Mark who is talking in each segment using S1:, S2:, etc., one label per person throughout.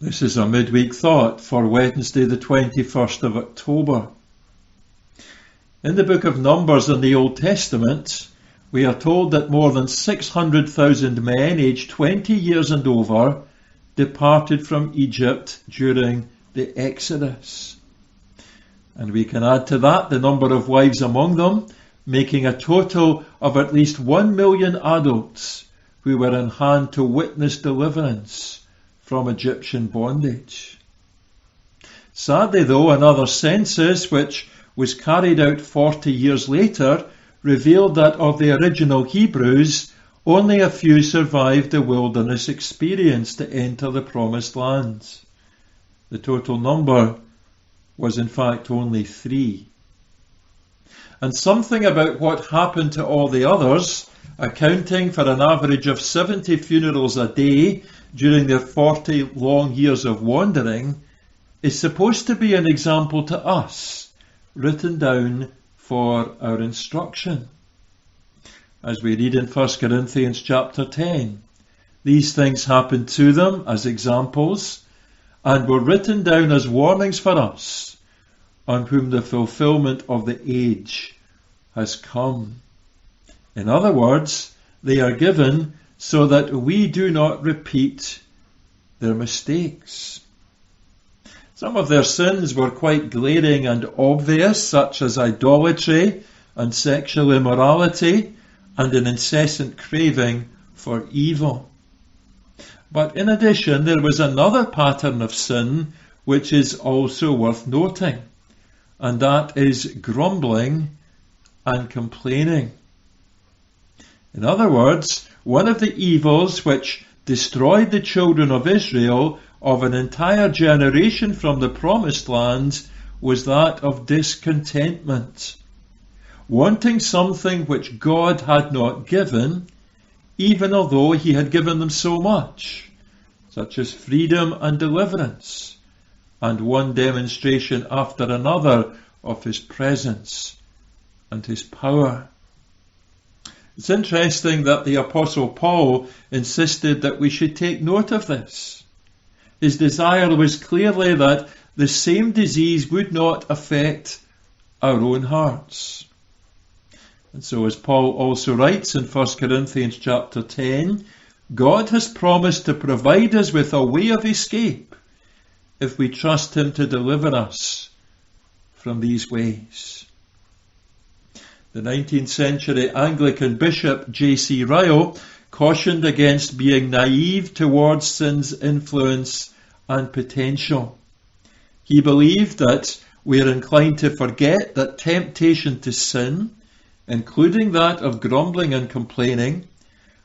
S1: This is a midweek thought for Wednesday the 21st of October. In the book of Numbers in the Old Testament, we are told that more than 600,000 men aged 20 years and over departed from Egypt during the Exodus. And we can add to that the number of wives among them, making a total of at least 1 million adults who were in hand to witness deliverance from Egyptian bondage. Sadly though, another census, which was carried out 40 years later, revealed that of the original Hebrews, only a few survived the wilderness experience to enter the promised land. The total number was in fact only 3. And something about what happened to all the others, accounting for an average of 70 funerals a day during their 40 long years of wandering, is supposed to be an example to us, written down for our instruction. As we read in 1 Corinthians chapter 10, these things happened to them as examples, and were written down as warnings for us, on whom the fulfillment of the age has come. In other words, they are given so that we do not repeat their mistakes. Some of their sins were quite glaring and obvious, such as idolatry and sexual immorality and an incessant craving for evil. But in addition, there was another pattern of sin which is also worth noting, and that is grumbling and complaining. In other words, one of the evils which destroyed the children of Israel of an entire generation from the promised land was that of discontentment, wanting something which God had not given, even although he had given them so much, such as freedom and deliverance, and one demonstration after another of his presence and his power. It's interesting that the Apostle Paul insisted that we should take note of this. His desire was clearly that the same disease would not affect our own hearts. And so, as Paul also writes in 1 Corinthians chapter 10, God has promised to provide us with a way of escape if we trust him to deliver us from these ways. The 19th century Anglican Bishop J.C. Ryle cautioned against being naive towards sin's influence and potential. He believed that we are inclined to forget that temptation to sin, including that of grumbling and complaining,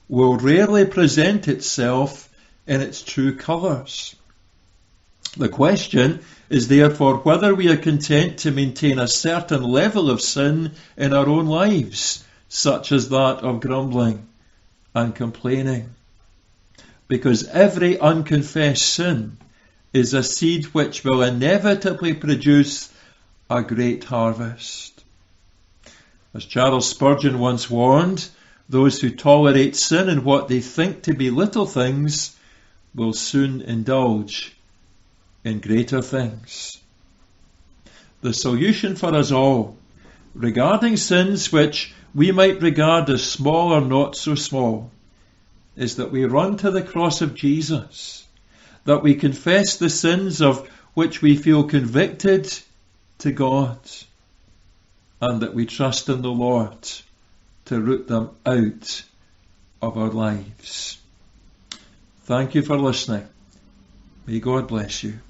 S1: will rarely present itself in its true colours. The question is therefore whether we are content to maintain a certain level of sin in our own lives, such as that of grumbling and complaining. Because every unconfessed sin is a seed which will inevitably produce a great harvest. As Charles Spurgeon once warned, those who tolerate sin in what they think to be little things will soon indulge in greater things. The solution for us all, regarding sins which we might regard as small or not so small, is that we run to the cross of Jesus, that we confess the sins of which we feel convicted to God, and that we trust in the Lord to root them out of our lives. Thank you for listening. May God bless you.